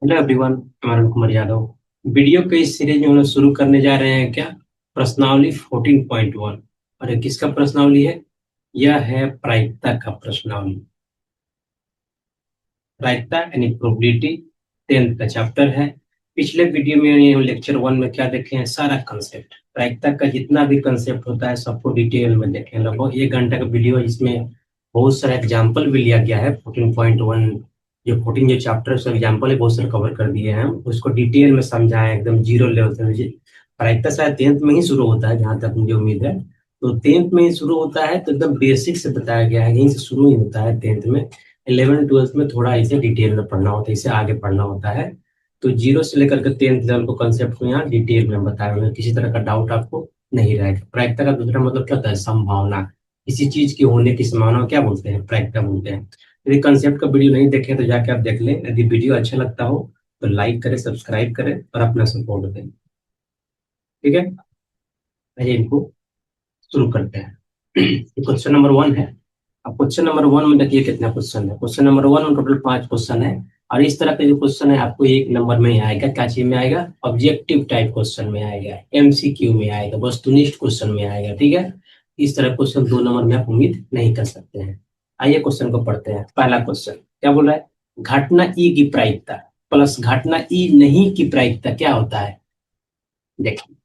Hello everyone, मैं Arun Kumar Yadav. Video के इस सीरीज में हम लोग शुरू करने जा रहे हैं क्या, प्रश्नावली 14.1। और ये किसका प्रश्नावली है? यह है प्रायिकता का प्रश्नावली। प्रायिकता यानी प्रोबेबिलिटी, 10th का चैप्टर है। पिछले वीडियो में ये लेक्चर 1 में क्या देखे हैं, सारा कंसेप्ट प्रायिकता का जितना भी कंसेप्ट होता है सबको डिटेल में देखे हैं। लगभग 1 घंटा का वीडियो है, इसमें बहुत सारा एग्जाम्पल भी लिया गया है। 14.1 जो 14 जो चैप्टर से एग्जाम्पल है बहुत सारे कवर कर दिए हैं, उसको डिटेल में समझाएं एकदम जीरो लेवल से। प्रायिकता शायद 10th में ही शुरू होता है जहां तक मुझे उम्मीद है। तो 10th में ही शुरू होता है, तो एकदम बेसिक से बताया गया है, यहीं से शुरू ही होता है 10th में। 11 ट्वेल्थ में थोड़ा इसे डिटेल में पढ़ना होता है, इसे आगे पढ़ना होता है। तो जीरो से लेकर के 10th लेवल को कंसेप्ट को यहाँ डिटेल में बताए हुए हैं, किसी तरह का डाउट आपको नहीं रहेगा। प्रायिकता का दूसरा मतलब क्या होता है? संभावना। किसी चीज की होने की संभावना को क्या बोलते हैं? प्रायिकता बोलते हैं। यदि कंसेप्ट का वीडियो नहीं देखे तो जाके आप देख लें। यदि वीडियो अच्छा लगता हो तो लाइक करें, सब्सक्राइब करें और अपना सपोर्ट दें। ठीक है, आइए इनको शुरू करते हैं। क्वेश्चन नंबर 1 है। अब क्वेश्चन नंबर 1 में देखिए कितना क्वेश्चन है। क्वेश्चन नंबर 1 में टोटल 5 क्वेश्चन है। और इस तरह के जो क्वेश्चन है आपको 1 नंबर में ही आएगा। क्या चीज में आएगा? ऑब्जेक्टिव टाइप क्वेश्चन में आएगा, एमसीक्यू में आएगा, वस्तुनिष्ठ क्वेश्चन में आएगा। ठीक है, इस तरह क्वेश्चन 2 नंबर में आप उम्मीद नहीं कर सकते हैं। आइए क्वेश्चन को पढ़ते हैं। पहला क्वेश्चन क्या बोल रहा है? घटना ई की प्रायिकता प्लस घटना ई नहीं की प्रायिकता क्या होता है? देखिए,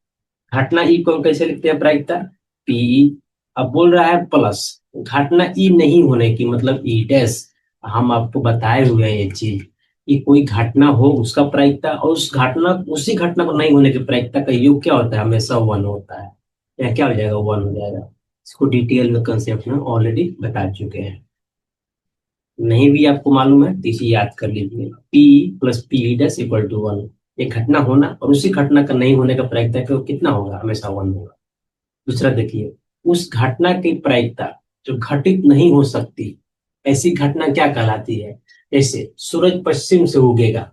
घटना ई को हम कैसे लिखते हैं? प्रायिकता पी। अब बोल रहा है प्लस घटना ई नहीं होने की, मतलब ई डैश। हम आपको बताए हुए हैं ये चीज कि कोई घटना हो उसका प्रायिकता और उसी घटना को नहीं होने की प्रायिकता का योग क्या होता है? हमेशा 1 होता है। या क्या हो जाएगा? 1 हो जाएगा। इसको डिटेल में कंसेप्ट में ऑलरेडी बता चुके हैं। नहीं भी आपको मालूम है तो इसे याद कर लीजिए। P plus P dash equal to 1। एक घटना होना और उसी घटना का नहीं होने का प्रायिकता का कितना होगा? हमेशा 1 होगा। दूसरा देखिए, उस घटना की प्रायिकता जो घटित नहीं हो सकती, ऐसी घटना क्या कहलाती है? जैसे सूरज पश्चिम से उगेगा,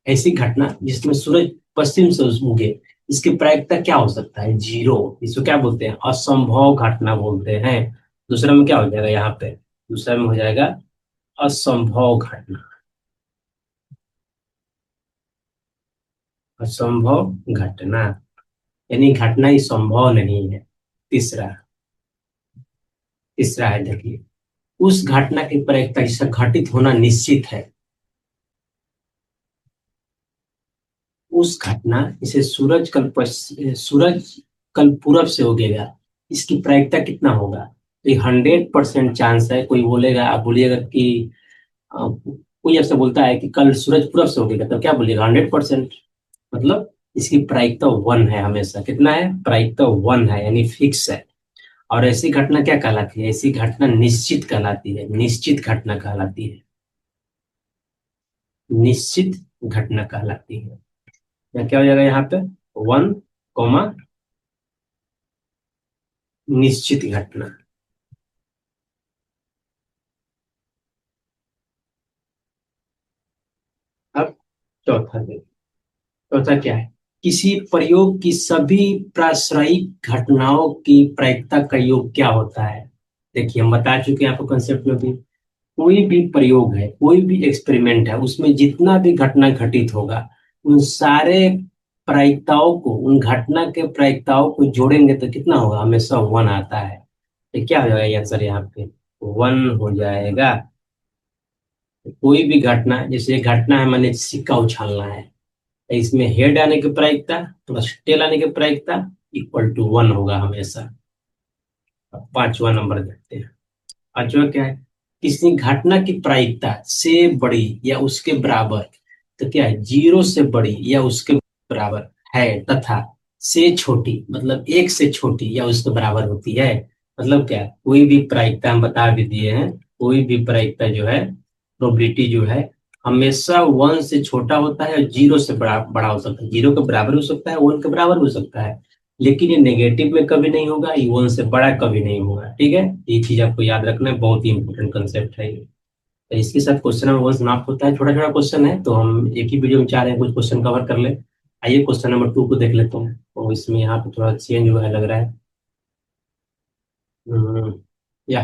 ऐसी घटना जिसमें सूरज पश्चिम से उगे, इसकी प्रायिकता क्या हो सकता है? 0। इसको क्या बोलते हैं? असंभव घटना बोलते हैं। दूसरा में क्या हो जाएगा यहाँ पे? दूसरा में हो जाएगा असंभव घटना। असंभव घटना यानी घटना ही संभव नहीं है। तीसरा, तीसरा है देखिए, उस घटना की प्रायिकता जिसका घटित होना निश्चित है, उस घटना जैसे सूरज कल पूरब से उगेगा, इसकी प्रायिकता कितना होगा? तो ये 100% चांस है। कोई बोलेगा, आप बोलिएगा कि कोई ऐसा बोलता है कि कल सूरज पूरब से उगेगा, तो क्या बोलिएगा? 100%। मतलब इसकी प्रायिकता 1 है। हमेशा कितना है? प्रायिकता 1 है, यानी फिक्स है। और ऐसी घटना क्या कहलाती है? ऐसी घटना निश्चित कहलाती है। निश्चित घटना कहलाती है। निश्चित घटना कहलाती है। या क्या हो जाएगा यहाँ पे? 1 कॉमा निश्चित घटना। अब चौथा देखिए। चौथा क्या है? किसी प्रयोग की सभी प्रासंगिक घटनाओं की प्रायिकता का योग क्या होता है? देखिए, हम बता चुके हैं आपको कंसेप्ट में भी। कोई भी प्रयोग है, कोई भी एक्सपेरिमेंट है, उसमें जितना भी घटना घटित होगा, उन सारे प्रायिकताओं को, उन घटना के प्रायिकताओं को जोड़ेंगे तो कितना होगा? हमेशा 1 आता है। तो क्या हो जाएगा आंसर यहाँ पे? 1 हो जाएगा। कोई भी घटना, जैसे घटना है मैंने सिक्का उछालना है, तो इसमें हेड आने की प्रायिकता प्लस टेल आने की प्रायिकता इक्वल टू 1 होगा हमेशा। अब 5वां नंबर देखते हैं। पांचवा क्या है? किसी घटना की प्रायिकता से बड़ी या उसके बराबर, तो क्या है? 0 से बड़ी या उसके बराबर है, तथा से छोटी मतलब 1 से छोटी या उसके बराबर होती है। मतलब क्या है? कोई भी प्रायिकता हम बता भी दिए हैं, कोई भी प्रायिकता जो है, प्रोबेबिलिटी जो है, हमेशा 1 से छोटा होता है और 0 से बड़ा बड़ा हो सकता है। 0 के बराबर हो सकता है, 1 के बराबर हो सकता है, लेकिन ये नेगेटिव में कभी नहीं होगा, ये 1 से बड़ा कभी नहीं होगा। ठीक है, ये चीज आपको याद रखना है, बहुत ही इंपॉर्टेंट कंसेप्ट है ये। तो इसके साथ क्वेश्चन नंबर 1 समाप्त होता है। छोटा छोटा क्वेश्चन है तो हम एक ही वीडियो में चाह रहे हैं कुछ क्वेश्चन कवर कर ले। आइए क्वेश्चन नंबर 2 को देख लेते हैं। तो इसमें यहाँ पे थोड़ा चेंज हुआ है लग रहा है। हम्म, या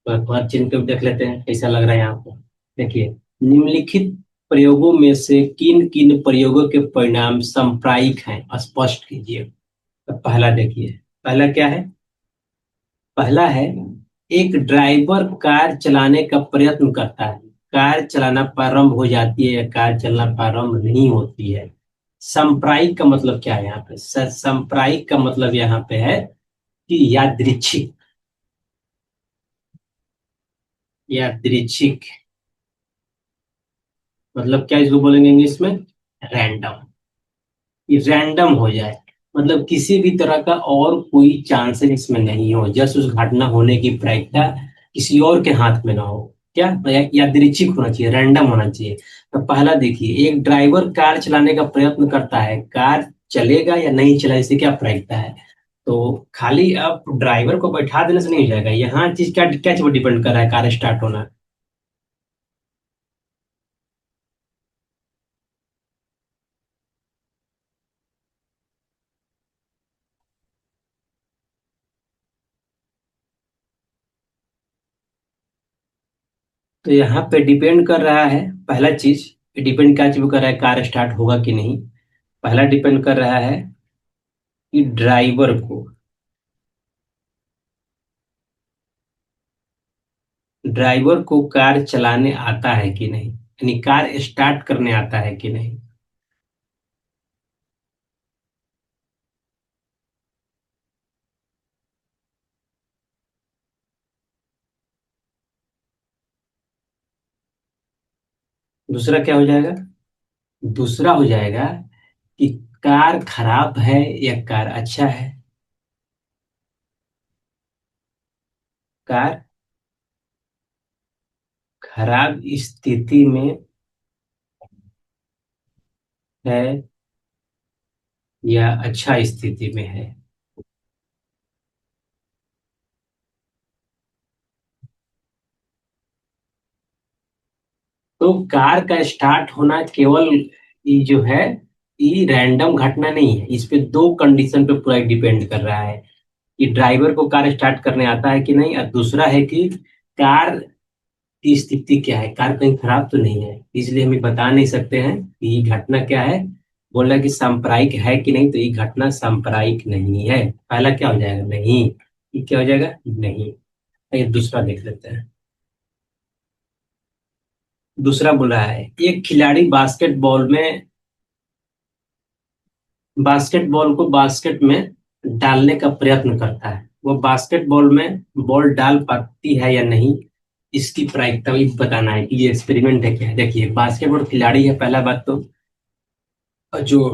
तो थोड़ा चेंज कर देख लेते हैं कैसा लग रहा है यहाँ पे। देखिए, निम्नलिखित प्रयोगों में से किन किन प्रयोगों के परिणाम सांप्रायिक हैं, स्पष्ट कीजिए। तो पहला देखिए, पहला क्या है? पहला है, एक ड्राइवर कार चलाने का प्रयत्न करता है, कार चलाना प्रारंभ हो जाती है या कार चलना प्रारंभ नहीं होती है। सांप्रायिक का मतलब क्या है यहाँ पे? सांप्रायिक का मतलब यहाँ पे है कि यादृच्छिक, यादृच्छिक मतलब क्या इसको बोलेंगे इंग्लिश में? रैंडम। ये रैंडम हो जाए, मतलब किसी भी तरह का और कोई चांसेस इसमें नहीं हो, जस्ट उस घटना होने की प्रायिकता किसी और के हाथ में ना हो। क्या यादृच्छिक होना चाहिए, रैंडम होना चाहिए। तो पहला देखिए, एक ड्राइवर कार चलाने का प्रयत्न करता है, कार चलेगा या नहीं चला, इससे क्या प्रायिकता है? तो खाली आप ड्राइवर को बैठा देने से नहीं हो जाएगा, यहाँ चीज क्या क्या चीज डिपेंड कर रहा है कार स्टार्ट होना। तो यहाँ पे डिपेंड कर रहा है, पहला चीज डिपेंड क्या चीज कर रहा है, कार स्टार्ट होगा कि नहीं। पहला डिपेंड कर रहा है कि ड्राइवर को कार चलाने आता है कि नहीं, यानी कार स्टार्ट करने आता है कि नहीं। दूसरा क्या हो जाएगा? दूसरा हो जाएगा कि कार खराब है या कार अच्छा है। कार खराब स्थिति में है या अच्छा स्थिति में है। तो कार का स्टार्ट होना केवल ये जो है, ये रैंडम घटना नहीं है, इस पे दो कंडीशन पे पूरा डिपेंड कर रहा है कि ड्राइवर को कार स्टार्ट करने आता है कि नहीं, और दूसरा है कि कार की स्थिति क्या है, कार कहीं खराब तो नहीं है। इसलिए हम ये बता नहीं सकते हैं कि ये घटना क्या है। बोल रहा है कि सांप्रायिक है कि नहीं, तो ये घटना सांप्रायिक नहीं है। पहला क्या हो जाएगा? नहीं। ये क्या हो जाएगा? नहीं। ये दूसरा देख लेते हैं। दूसरा बोल रहा है, एक खिलाड़ी बास्केटबॉल में बास्केटबॉल को बास्केट में डालने का प्रयत्न करता है, वो बास्केटबॉल में बॉल डाल पाती है या नहीं, इसकी प्रायिकता भी बताना है कि ये एक्सपेरिमेंट है क्या है। देखिए, बास्केटबॉल खिलाड़ी है, पहला बात तो। और जो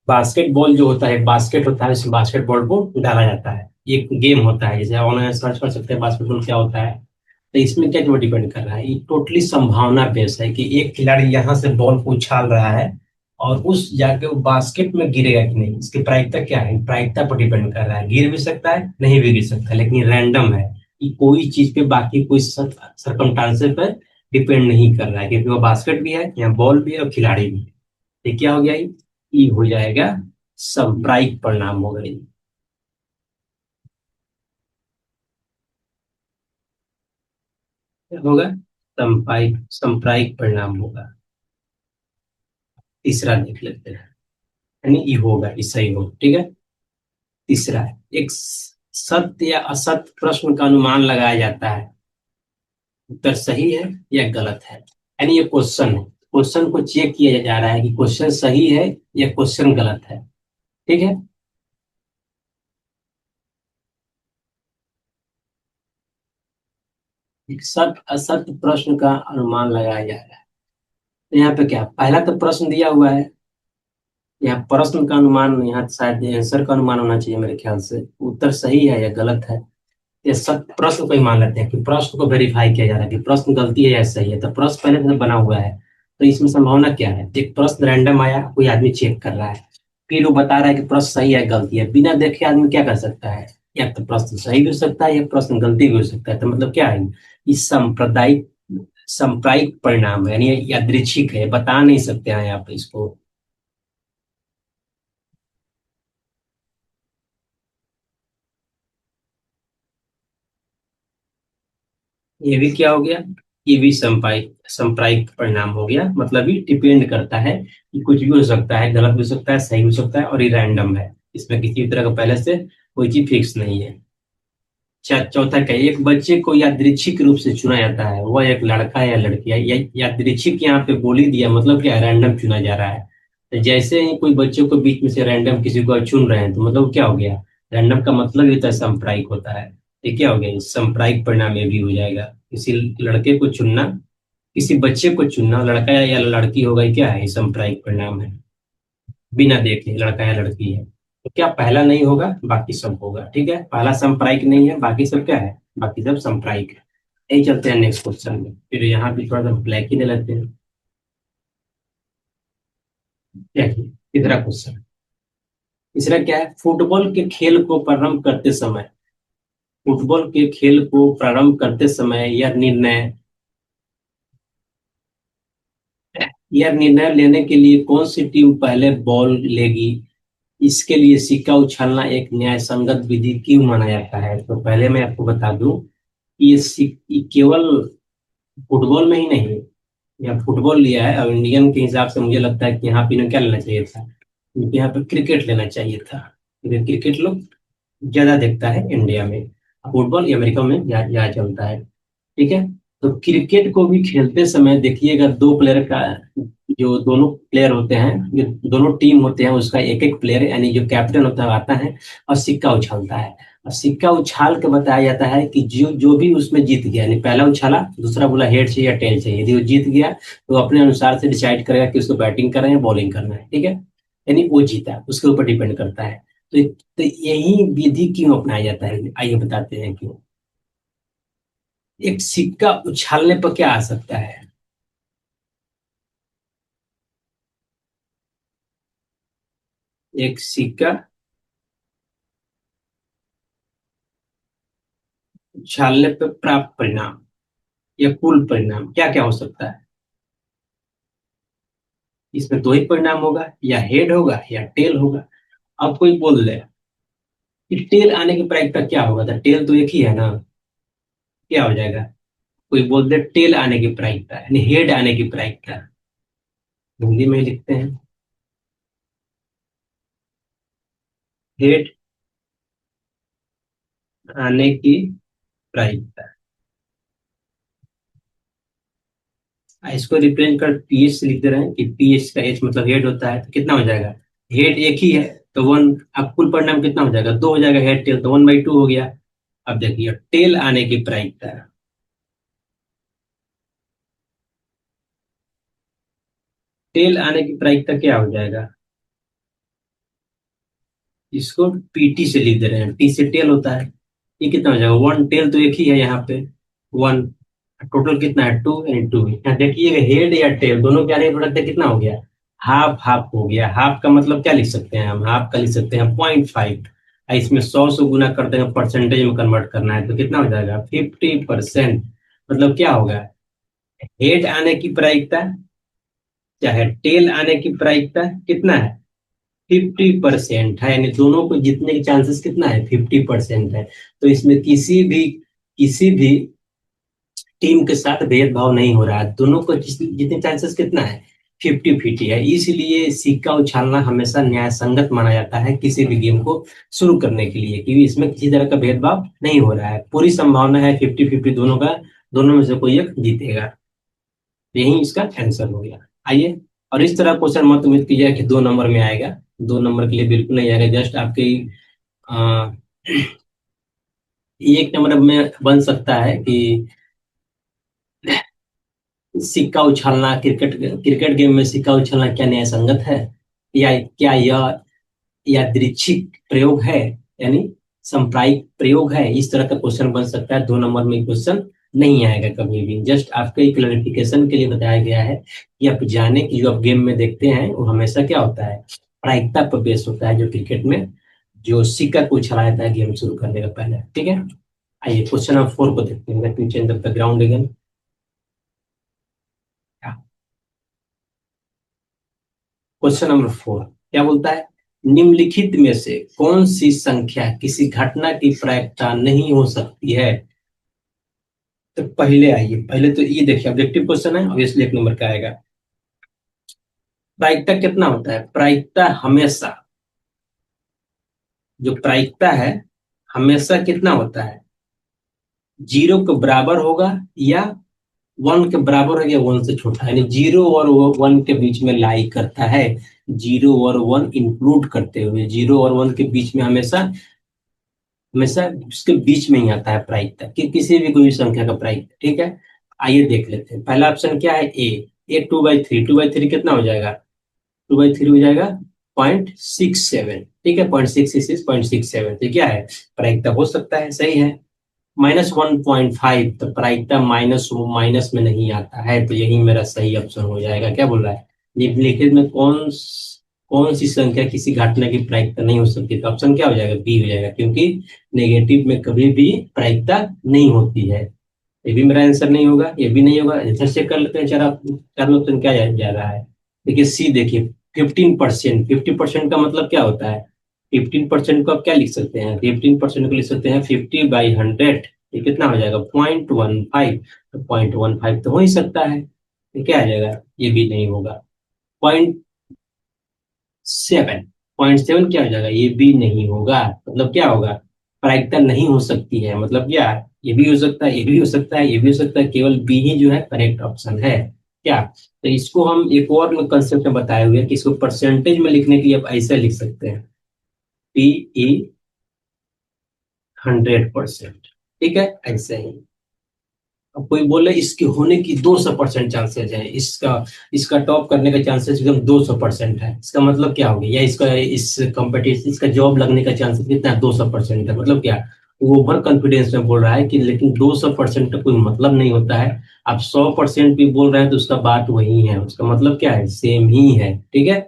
बास्केटबॉल जो होता है, बास्केट होता है, उसमें बास्केटबॉल को डाला जाता है, ये एक गेम होता है, जैसे ऑनलाइन सर्च कर सकते हैं बास्केटबॉल क्या होता है। तो इसमें क्या जो डिपेंड कर रहा है, ये टोटली संभावना बेस है कि एक खिलाड़ी यहाँ से बॉल को उछाल रहा है और उस जाके वो बास्केट में गिरेगा कि नहीं, इसकी प्रायिकता क्या है, प्रायिकता पर डिपेंड कर रहा है। गिर भी सकता है, नहीं भी गिर सकता है, लेकिन रैंडम है। कि कोई चीज पे बाकी कोई सरकमस्टांसेस पर डिपेंड नहीं कर रहा है, क्योंकि वो बास्केट भी है, यहाँ बॉल भी है और खिलाड़ी भी है। ये क्या हो गया? ये हो जाएगा सांप्रायिक परिणाम हो गए। क्या होगा? सांप्रायिक सांप्रायिक परिणाम होगा। तीसरा देख लेते हैं, यानी ये होगा, ये सही होगा, ठीक है। तीसरा है, एक सत्य या असत्य प्रश्न का अनुमान लगाया जाता है, उत्तर सही है या गलत है। यानी ये क्वेश्चन है, क्वेश्चन को चेक किया जा रहा है कि क्वेश्चन सही है या क्वेश्चन गलत है। ठीक है। एक सत्य असत्य प्रश्न का अनुमान लगाया जा रहा है। तो यहाँ पे क्या, पहला तो प्रश्न दिया हुआ है, यहाँ प्रश्न का अनुमान, यहाँ शायद आंसर का अनुमान होना चाहिए मेरे ख्याल से, उत्तर सही है या गलत है। ये सब प्रश्न को ही मान लेते हैं कि प्रश्न को वेरीफाई किया जा रहा है कि प्रश्न गलती है या सही है, तो प्रश्न पहले से बना हुआ है। तो इसमें संभावना क्या है? एक प्रश्न रैंडम आया, कोई आदमी चेक कर रहा है, फिर वो बता रहा है कि प्रश्न सही है गलती है, बिना देखे आदमी क्या कर सकता है? या तो प्रश्न सही भी हो सकता है या प्रश्न गलती भी हो सकता है। तो मतलब क्या है, इस सांप्रदायिक सांप्रायिक परिणाम है, यानी ये यादृच्छिक है, बता नहीं सकते हैं आप इसको। ये भी क्या हो गया? ये भी संप्रायिक परिणाम हो गया। मतलब ये डिपेंड करता है कि कुछ भी हो सकता है, गलत भी हो सकता है, सही हो सकता है, और ये रैंडम है। इसमें किसी भी तरह का पहले से कोई चीज फिक्स नहीं है। चौथा क्या है? एक बच्चे को यादृच्छिक रूप से चुना जाता है, वह एक लड़का या लड़की है। यादृच्छिक यहाँ पे बोल ही दिया, मतलब क्या, रैंडम चुना जा रहा है। तो जैसे ही कोई बच्चों को बीच में से रैंडम किसी को चुन रहे हैं, तो मतलब क्या हो गया? रैंडम का मतलब ये होता है सांप्रदायिक होता है। ये क्या हो गया? सांप्रदायिक परिणाम ये भी हो जाएगा। किसी लड़के को चुनना, किसी बच्चे को चुनना, लड़का या लड़की होगा, ये क्या है? ये सांप्रदायिक परिणाम है। बिना देखे लड़का है लड़की है, तो क्या पहला नहीं होगा, बाकी सब होगा। ठीक है, पहला सांप्रदायिक नहीं है, बाकी सब क्या है? बाकी सब सांप्रदायिक है। यही चलते हैं नेक्स्ट क्वेश्चन में। फिर यहाँ भी थोड़ा सा ब्लैक ही ले लेते हैं। क्या तीसरा क्वेश्चन? तीसरा क्या है? फुटबॉल के खेल को प्रारंभ करते समय, फुटबॉल के खेल को प्रारंभ करते समय यह निर्णय लेने के लिए कौन सी टीम पहले बॉल लेगी, इसके लिए सिक्का उछालना एक न्यायसंगत विधि क्यों माना जाता है? तो पहले मैं आपको बता दूं कि ये केवल फुटबॉल में ही नहीं, यहाँ फुटबॉल लिया है, और इंडियन के हिसाब से मुझे लगता है कि यहाँ पे इन्हें क्या लेना चाहिए था? क्योंकि यहाँ पे क्रिकेट लेना चाहिए था, क्योंकि क्रिकेट लोग ज्यादा देखता है इंडिया में। फुटबॉल ये अमेरिका में ज्यादा चलता है। ठीक है, तो क्रिकेट को भी खेलते समय देखिएगा, दो प्लेयर का, जो दोनों प्लेयर होते हैं, जो दोनों टीम होते हैं, उसका एक एक प्लेयर यानी जो कैप्टन होता है आता है और सिक्का उछालता है। और सिक्का उछाल के बताया जाता है कि जो जो भी उसमें जीत गया, यानी पहला उछाला, दूसरा बोला हेड चाहिए या टेल चाहिए, यदि वो जीत गया तो अपने अनुसार से डिसाइड करेगा कि उसको बैटिंग करना है या बॉलिंग करना है। ठीक है, यानी वो जीता, उसके ऊपर डिपेंड करता है। तो यही विधि क्यों अपनाया जाता है, आइए बताते हैं क्यों। एक सिक्का उछालने पर क्या आ सकता है? एक सिक्का उछालने पर प्राप्त परिणाम या कुल परिणाम क्या क्या हो सकता है? इसमें दो ही परिणाम होगा, या हेड होगा या टेल होगा। अब कोई बोल दे कि टेल आने की प्रायिकता क्या होगा, तो टेल तो एक ही है ना, क्या हो जाएगा? कोई बोल दे टेल आने की प्रायिकता यानी हेड आने की प्रायिकता, हिंदी में ही लिखते हैं, हेड आने की प्रायिकता। इसको रिप्रेजेंट कर पीएच से लिख दे रहे हैं कि पीएच का एच मतलब हेड होता है, तो कितना हो जाएगा? हेड एक ही है, तो वन। अब कुल परिणाम कितना हो जाएगा? दो हो जाएगा, हेड टेल तो 1/2 हो गया। अब देखिए टेल आने की प्रायिकता, टेल आने की प्रायिकता क्या हो जाएगा? इसको पीटी से लिख दे रहे हैं, टी से टेल होता है। ये कितना हो जाएगा? वन, टेल तो एक ही है यहाँ पे, वन। टोटल कितना है? टू, यानी टू। यहाँ देखिएगा हेड या टेल दोनों क्या प्रोडक्ट है, कितना हो गया? हाफ हाफ हो गया। हाफ का मतलब क्या लिख सकते हैं हम? हाफ का लिख सकते हैं 0.5। इसमें 100 से गुना करते हैं, परसेंटेज में कन्वर्ट करना है, तो कितना हो जाएगा? 50%। मतलब क्या होगा? हेड आने की प्रायिकता चाहे टेल आने की प्रायिकता कितना है? 50% है, यानी दोनों को जीतने के चांसेस कितना है? 50% है। तो इसमें किसी भी टीम के साथ भेदभाव नहीं हो रहा है, दोनों को जीतने चांसेस कितना है? 50-50 है। इसलिए सिक्का उछालना हमेशा न्याय संगत माना जाता है किसी भी गेम को शुरू करने के लिए, क्योंकि इसमें किसी तरह का भेदभाव नहीं हो रहा है, पूरी संभावना है 50-50 दोनों का, दोनों में से कोई एक जीतेगा। यही इसका आंसर हो गया। आइए, और इस तरह क्वेश्चन मत उम्मीद कीजिए कि 2 नंबर में आएगा। 2 नंबर के लिए बिल्कुल नहीं आएगा, जस्ट आपके आ, 1 नंबर में बन सकता है कि सिक्का उछालना, क्रिकेट क्रिकेट गेम में सिक्का उछालना क्या न्याय संगत है, या क्या यह यादृच्छिक प्रयोग है, यानी सांप्रायिक प्रयोग है? इस तरह का क्वेश्चन बन सकता है। 2 नंबर में क्वेश्चन नहीं आएगा कभी भी। जस्ट आपके क्लैरिफिकेशन के लिए बताया गया है कि आप जाने कि जो आप गेम में देखते हैं वो हमेशा क्या होता है? प्रायिकता पर बेस होता है, जो क्रिकेट में जो सिक्का को उछाला जाता है गेम शुरू करने का पहले। ठीक है, आइए क्वेश्चन नंबर 4 को देखते हैं। Let me change the background again. Question number 4 क्या बोलता है? निम्नलिखित में से कौन सी संख्या किसी घटना की प्रायिकता नहीं हो सकती है? तो पहले आइए, पहले तो ये देखिए ऑब्जेक्टिव क्वेश्चन है, ऑब्वियसली 1 नंबर का आएगा। प्रायिकता कितना होता है? प्रायिकता हमेशा, जो प्रायिकता है हमेशा कितना होता है? 0 के बराबर होगा या 1 के बराबर होगा या 1 से छोटा, यानी 0 और 1 के बीच में लाई करता है। 0 और 1 इंक्लूड करते हुए, 0 और 1 के बीच में हमेशा हमेशा उसके बीच में ही आता है प्रायिकता कि किसी भी कोई संख्या का प्रायिकता। ठीक है, आइए देख लेते हैं। पहला ऑप्शन क्या है? ए 2/3। 2/3 कितना हो जाएगा? 2/3 हो जाएगा 0.67। ठीक है, 0.666 0.67, तो क्या है? प्रायिकता हो सकता है, सही है। -1.5, तो प्रायिकता माइनस माइनस में नहीं आता है, तो यही मेरा सही ऑप्शन हो जाएगा। क्या बोल रहा है? निम्नलिखित में कौन सी संख्या किसी घटना की प्रायिकता नहीं हो सकती? तो ऑप्शन क्या हो जाएगा? बी हो जाएगा, क्योंकि नेगेटिव में कभी भी प्रायिकता नहीं होती है। ये भी मेरा आंसर नहीं होगा, ये भी नहीं होगा। आंसर चेक कर लेते हैं, चार ऑप्शन क्या जा रहा है। देखिए सी, देखिए 15%। 50% का मतलब क्या होता है? 15% को आप क्या लिख सकते हैं? 15% को लिख सकते हैं 50/100। ये कितना हो जाएगा? 0.15। तो 0.15 तो हो ही सकता है, ये क्या आ जाएगा? ये भी नहीं होगा। 0.7, 0.7 क्या हो जाएगा? ये भी नहीं होगा। मतलब क्या होगा? प्रायिकता नहीं हो सकती है, मतलब क्या? ये भी हो सकता है, ये भी हो सकता है, ये भी हो सकता है, केवल बी ही जो है करेक्ट ऑप्शन है। क्या? तो इसको हम एक और कंसेप्ट में बताए हुए हैं कि इसको परसेंटेज में लिखने के लिए आप ऐसे लिख सकते हैं, PE 100%। ठीक है, ऐसे ही। अब कोई बोले इसके होने की 200% चांसेस है, इसका इसका टॉप करने का चांसेस एकदम 200% है, इसका मतलब क्या हो गया? या इसका इस कंपटीशन इसका जॉब लगने का चांसेस कितना है? 200% है। मतलब क्या? वो ओवर कॉन्फिडेंस में बोल रहा है कि लेकिन 200% का कोई मतलब नहीं होता है। आप 100% भी बोल रहे हैं तो उसका बात वही है, उसका मतलब क्या है? सेम ही है। ठीक है,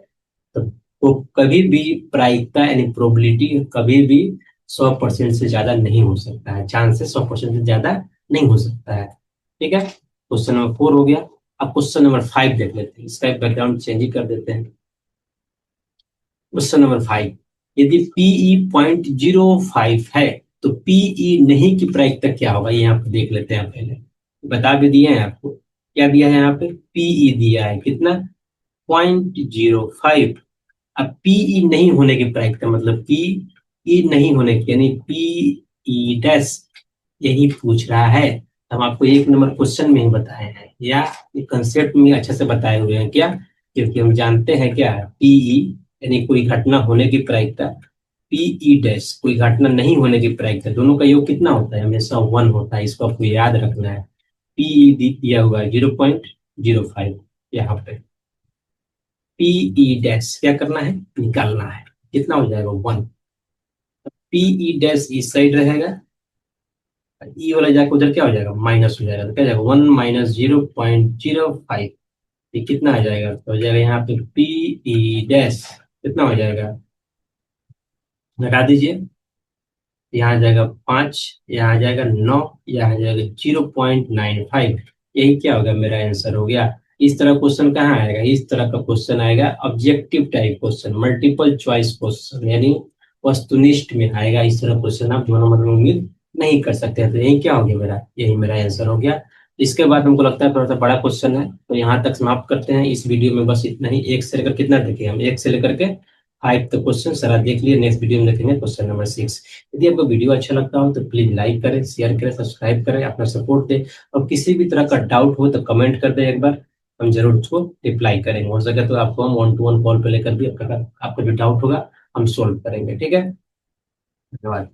तो कभी भी प्रायिकता यानी प्रोबेबिलिटी कभी भी 100% से ज्यादा नहीं हो सकता है, चांसेस 100% से ज्यादा नहीं हो सकता है। ठीक है, क्वेश्चन नंबर 4 हो गया। अब क्वेश्चन नंबर 5 देख लेते हैं, इसका बैकग्राउंड चेंज ही कर देते हैं। क्वेश्चन नंबर 5, यदि पीई 0.05 है तो पीई नहीं की प्रायिकता क्या होगा? ये यहाँ पे देख लेते हैं पहले। बता भी दिए हैं आपको, क्या दिया है यहाँ पे? पीई दिया है कितना? 0.05। अब पीई नहीं होने की प्रायिकता, मतलब पीई नहीं होने की यानी पीई डैश, यही पूछ रहा है। हम आपको 1 नंबर क्वेश्चन में ही बताए हैं, या कंसेप्ट में अच्छे से बताए हुए हैं। क्या? क्योंकि हम जानते हैं क्या है पीई यानी कोई घटना होने की प्रायिकता, पीई डैश कोई घटना नहीं होने की प्रायिकता, दोनों का योग कितना होता है? हमेशा 1 होता है, इसको आपको याद रखना है। पीई दिया हुआ है 0.05, यहाँ पे पीई डैश क्या करना है? निकालना है। कितना हो जाएगा? 1। पीई डैश इस साइड रहेगा, ई वाला जाकर उधर क्या हो जाएगा? माइनस हो जाएगा, तो क्या जाएगा? 1 माइनस 0.05। ये कितना आ जाएगा? तो हो जाएगा यहाँ पे पीई डैश कितना हो जाएगा? लगा दीजिए। यहाँ आ जाएगा 5, यहाँ आ जाएगा 9, यहाँ आ जाएगा 0.95। यही क्या होगा? मेरा आंसर हो गया। इस तरह क्वेश्चन कहाँ आएगा? इस तरह का क्वेश्चन आएगा objective type question, multiple choice question, यानी वस्तुनिष्ठ में आएगा। इस तरह क्वेश्चन आप 2 नंबर में उम्मीद नहीं कर सकते। तो यही क्या हो गया मेरा? यही मेरा आंसर हो गया। इसके बाद हमको लगता है थोड़ा सा बड़ा क्वेश्चन है, तो यहाँ तक समाप्त करते हैं इस वीडियो में। बस इतना ही। एक से लेकर कितना देखे हम? 1 से लेकर के 5 तक क्वेश्चन सारा देख लिए। नेक्स्ट वीडियो में देखेंगे क्वेश्चन नंबर 6। यदि आपको वीडियो अच्छा लगता हो तो प्लीज लाइक करें, शेयर करें, सब्सक्राइब करें, अपना सपोर्ट दें। और किसी भी तरह का डाउट हो तो कमेंट कर दें एक बार, हम जरूर उसको रिप्लाई करेंगे। हो सके तो आपको हम 1-to-1 कॉल पे लेकर भी आपका जो डाउट होगा हम सोल्व करेंगे। ठीक है, धन्यवाद।